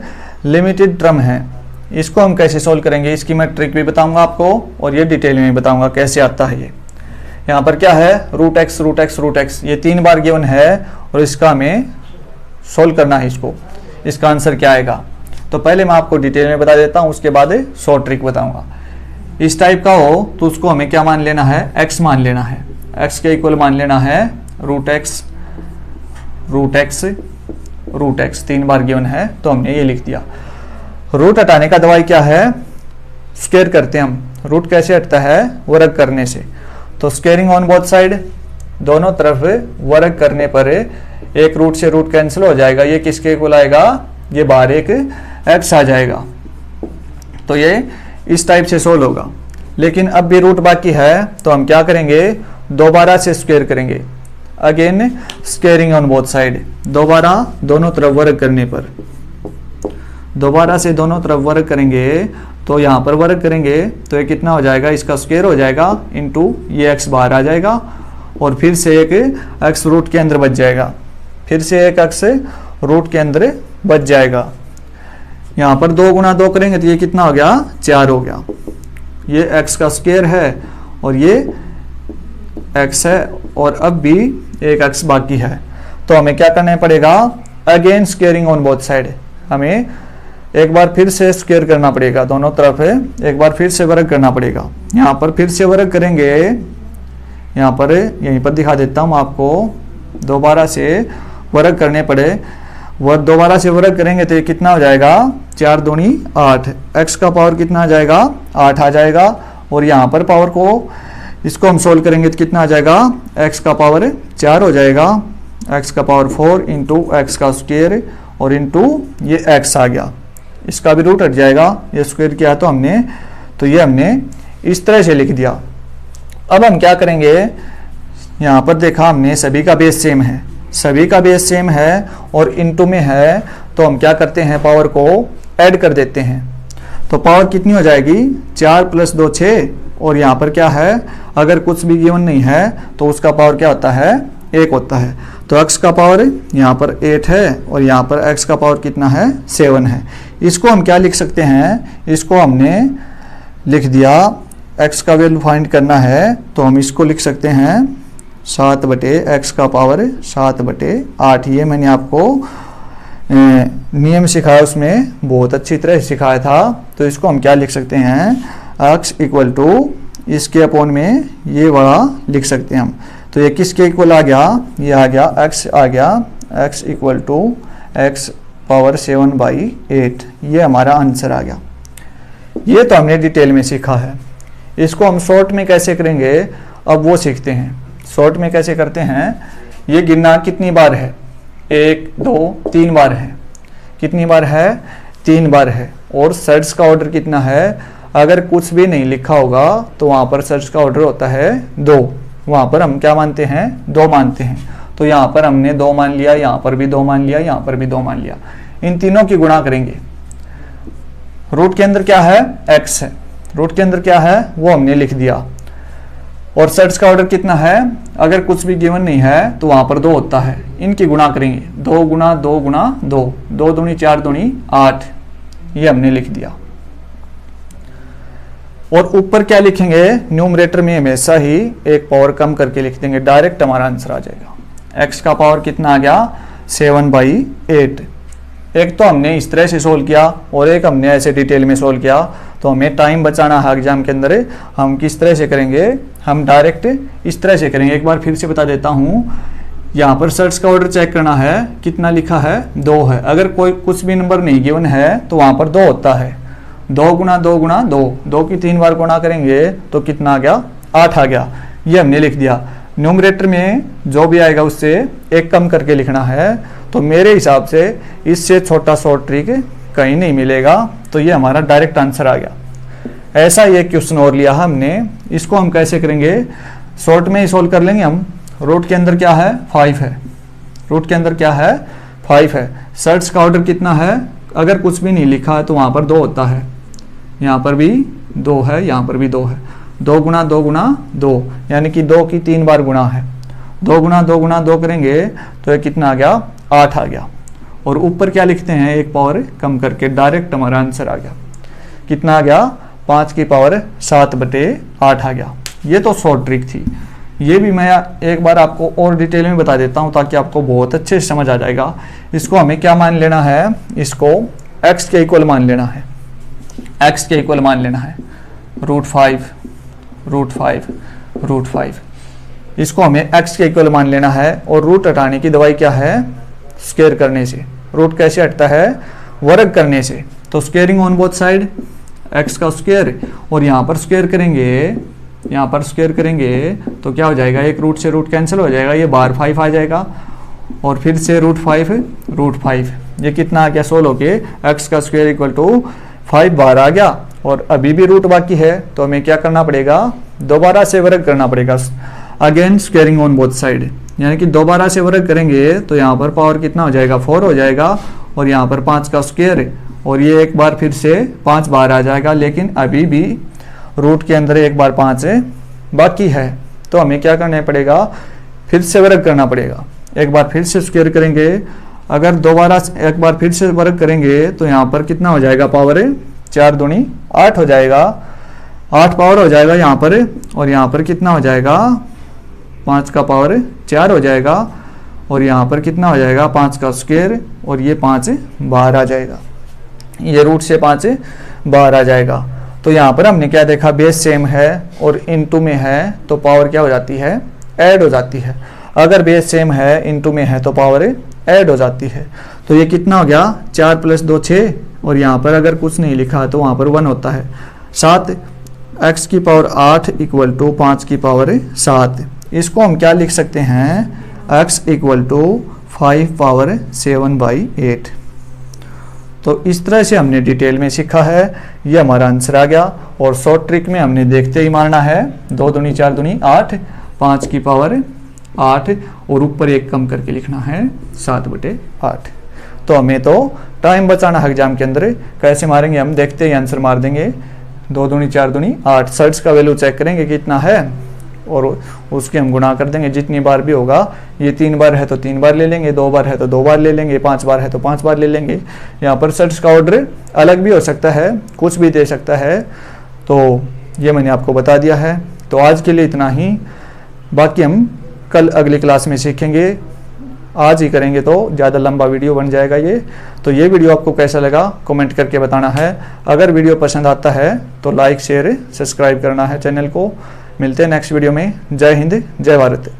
लिमिटेड टर्म है। इसको हम कैसे सोल्व करेंगे, इसकी मैं ट्रिक भी बताऊंगा आपको और ये डिटेल में बताऊंगा कैसे आता है ये। यहाँ पर क्या है, रूट एक्स, ये 3 बार गिवन है और इसका हमें सोल्व करना है इसको, इसका आंसर क्या आएगा। तो पहले मैं आपको डिटेल में बता देता हूँ, उसके बाद शॉर्ट ट्रिक बताऊंगा। इस टाइप का हो तो उसको हमें क्या मान लेना है, x मान लेना है, x के इक्वल मान लेना है रूट एक्स 3 बार गिवन है, तो हमने ये लिख दिया। रूट हटाने का दवाई क्या है, स्क्वायर करते हैं हम। रूट कैसे हटता है, वर्ग करने से। तो स्क्वायरिंग ऑन बोथ साइड, दोनों तरफ वर्ग करने पर एक रूट से रूट कैंसिल हो जाएगा, ये किसके इक्वल आएगा, ये बाहर एक x आ जाएगा। तो ये इस टाइप से सोल्व होगा। लेकिन अब भी रूट बाकी है तो हम क्या करेंगे, दोबारा से स्क्वायर करेंगे। Again squaring on both side, दोबारा दोनों तरफ वर्ग करने पर, दोबारा से दोनों तरफ वर्ग करेंगे तो यहाँ पर वर्ग करेंगे तो ये कितना हो जाएगा, इसका स्क्वायर हो जाएगा इनटू ये x बाहर आ जाएगा और फिर से एक x रूट के अंदर बच जाएगा, फिर से एक x रूट के अंदर बच जाएगा। यहाँ पर 2 गुना 2 करेंगे तो ये कितना हो गया, 4 हो गया। ये x का स्क्वायर है और ये x है और अब भी एक x बाकी है। तो हमें क्या करना पड़ेगा, again squaring on both side, हमें एक बार फिर से स्क्वायर करना पड़ेगा, दोनों तरफ है एक बार फिर से वर्ग करना पड़ेगा। यहाँ पर फिर से वर्ग करेंगे, यहाँ पर यहीं पर दिखा देता हूँ आपको, दोबारा से वर्ग करने पड़े, दोबारा से वर्ग करेंगे तो ये कितना हो जाएगा, 4 दूनी 8, x का पावर कितना आ जाएगा, 8 आ जाएगा। और यहाँ पर पावर को इसको हम सोल्व करेंगे तो कितना आ जाएगा, x का पावर 4 हो जाएगा, x का पावर 4 इंटू एक्स का स्क्वायर और इंटू ये x आ गया, इसका भी रूट हट जाएगा, ये स्क्वायर किया तो हमने, तो ये हमने इस तरह से लिख दिया। अब हम क्या करेंगे, यहाँ पर देखा हमने सभी का बेस सेम है, सभी का बेस सेम है और इनटू में है, तो हम क्या करते हैं, पावर को ऐड कर देते हैं। तो पावर कितनी हो जाएगी, 4 + 2 6, और यहाँ पर क्या है, अगर कुछ भी गिवन नहीं है तो उसका पावर क्या होता है, 1 होता है। तो x का पावर यहाँ पर 8 है और यहाँ पर x का पावर कितना है, 7 है। इसको हम क्या लिख सकते हैं, इसको हमने लिख दिया, x का वैल्यू फाइंड करना है तो हम इसको लिख सकते हैं 7/x का पावर 7/8। ये मैंने आपको नियम सिखाया, उसमें बहुत अच्छी तरह सिखाया था। तो इसको हम क्या लिख सकते हैं, x = इसके अपॉन में ये वाला लिख सकते हैं हम। तो ये किसके इक्वल आ गया, ये आ गया x आ गया, x = x पावर 7/8, ये हमारा आंसर आ गया। ये तो हमने डिटेल में सीखा है। इसको हम शॉर्ट में कैसे करेंगे, अब वो सीखते हैं। शॉर्ट में कैसे करते हैं, ये गिनना कितनी बार है, 1 2 3 बार है, कितनी बार है, 3 बार है। और सर्च का ऑर्डर कितना है, अगर कुछ भी नहीं लिखा होगा तो वहाँ पर सर्च का ऑर्डर होता है 2, वहाँ पर हम क्या मानते हैं, 2 मानते हैं। तो यहाँ पर हमने 2 मान लिया, यहाँ पर भी 2 मान लिया, यहाँ पर भी 2 मान लिया। इन तीनों की गुणा करेंगे। रूट के अंदर क्या है, x है, रूट के अंदर क्या है वो हमने लिख दिया। और सर्च का ऑर्डर कितना है, अगर कुछ भी गिवन नहीं है तो वहाँ पर 2 होता है, इनकी गुणा करेंगे, 2 गुणा 2 गुणा 2, 2 दूनी 4 दूनी 8, ये हमने लिख दिया। और ऊपर क्या लिखेंगे, न्यूमरेटर में हमेशा ही एक पावर कम करके लिख देंगे, डायरेक्ट हमारा आंसर आ जाएगा। x का पावर कितना आ गया, 7/8। एक तो हमने इस तरह से सोल्व किया और एक हमने ऐसे डिटेल में सोल्व किया। तो हमें टाइम बचाना है एग्जाम के अंदर, हम किस तरह से करेंगे, हम डायरेक्ट इस तरह से करेंगे। एक बार फिर से बता देता हूँ, यहाँ पर सर्च का ऑर्डर चेक करना है, कितना लिखा है, 2 है। अगर कोई कुछ भी नंबर नहीं गिवन है तो वहाँ पर 2 होता है, 2 गुणा 2 गुणा 2, 2 की 3 बार गुणा करेंगे तो कितना आ गया, 8 आ गया। ये हमने लिख दिया। न्यूमरेटर में जो भी आएगा उससे एक कम करके लिखना है। तो मेरे हिसाब से इससे छोटा शॉर्ट ट्रिक कहीं नहीं मिलेगा। तो ये हमारा डायरेक्ट आंसर आ गया। ऐसा ये क्वेश्चन और लिया हमने, इसको हम कैसे करेंगे, शॉर्ट में ही सोल्व कर लेंगे हम। रूट के अंदर क्या है 5 है, रूट के अंदर क्या है 5 है। सर्च का ऑर्डर कितना है, अगर कुछ भी नहीं लिखा है तो वहाँ पर 2 होता है, यहाँ पर भी 2 है, यहाँ पर भी 2 है। 2 गुना 2 गुना 2 यानी कि 2 की 3 बार गुणा है। 2 गुना 2 गुना 2 करेंगे तो ये कितना आ गया 8 आ गया। और ऊपर क्या लिखते हैं, एक पावर कम करके डायरेक्ट हमारा आंसर आ गया। कितना आ गया 5 की पावर 7/8 आ गया। ये तो शॉर्ट ट्रिक थी। ये भी मैं एक बार आपको और डिटेल में बता देता हूँ ताकि आपको बहुत अच्छे से समझ आ जाएगा। इसको हमें क्या मान लेना है, इसको x के इक्वल मान लेना है, x के इक्वल मान लेना है √5 इसको हमें x के इक्वल मान लेना है। और रूट हटाने की दवाई क्या है, स्क्वायर करने से। रूट कैसे हटता है, वर्ग करने से। तो squaring on both side, x का स्क्वायर और यहाँ पर स्क्वायर करेंगे, यहाँ पर स्क्वायर करेंगे तो क्या हो जाएगा, एक रूट से रूट कैंसिल हो जाएगा, ये बार 5 आ जाएगा। और फिर से √5 ये कितना आ गया, 16 के x का स्क्वायर इक्वल टू 5 बार आ गया। और अभी भी रूट बाकी है तो हमें क्या करना पड़ेगा, दोबारा से वर्ग करना पड़ेगा। Again squaring on both side, यानी कि दोबारा से वर्ग करेंगे तो यहाँ पर पावर कितना हो जाएगा 4 हो जाएगा। और यहाँ पर 5 का स्क्वायर और ये एक बार फिर से 5 बार आ जाएगा। लेकिन अभी भी रूट के अंदर एक बार 5 बाकी है तो हमें क्या करना पड़ेगा, फिर से वर्ग करना पड़ेगा। एक बार फिर से स्क्वायर करेंगे, अगर दोबारा एक बार फिर से वर्ग करेंगे तो यहाँ पर कितना हो जाएगा, पावर 4 दूनी 8 हो जाएगा, 8 पावर हो जाएगा यहाँ पर। और यहाँ पर कितना हो जाएगा, 5 का पावर 4 हो जाएगा। और यहाँ पर कितना हो जाएगा, 5 का स्क्वायर और ये 5 बाहर आ जाएगा, ये रूट से 5 बाहर आ जाएगा। तो यहाँ पर हमने क्या देखा, बेस सेम है और इनटू में है तो पावर क्या हो जाती है, ऐड हो जाती है। अगर बेस सेम है इनटू में है तो पावर ऐड हो जाती है। तो ये कितना हो गया, 4 + 2 6 और यहाँ पर अगर कुछ नहीं लिखा तो वहाँ पर 1 होता है। 7 x की पावर 8 इक्वल टू 5 की पावर 7। इसको हम क्या लिख सकते हैं, x इक्वल टू 5 पावर 7/8। तो इस तरह से हमने डिटेल में सीखा है। ये हमारा आंसर आ गया। और शॉर्ट ट्रिक में हमने देखते ही मारना है, 2 दूनी 4 दूनी 8, 5 की पावर 8 और ऊपर एक कम करके लिखना है 7/8। तो हमें तो टाइम बचाना है एग्जाम के अंदर। कैसे मारेंगे हम, देखते ही आंसर मार देंगे। 2 दूनी 4 दूनी 8, सर्च का वैल्यू चेक करेंगे कितना है और उसके हम गुणा कर देंगे जितनी बार भी होगा। ये 3 बार है तो 3 बार ले लेंगे, 2 बार है तो 2 बार ले लेंगे, 5 बार है तो 5 बार ले लेंगे। यहाँ पर सर्च का ऑर्डर अलग भी हो सकता है, कुछ भी दे सकता है। तो ये मैंने आपको बता दिया है। तो आज के लिए इतना ही, बाकी हम कल अगली क्लास में सीखेंगे। आज ही करेंगे तो ज़्यादा लंबा वीडियो बन जाएगा ये। तो ये वीडियो आपको कैसा लगा कमेंट करके बताना है। अगर वीडियो पसंद आता है तो लाइक शेयर सब्सक्राइब करना है चैनल को। मिलते हैं नेक्स्ट वीडियो में। जय हिंद, जय भारत।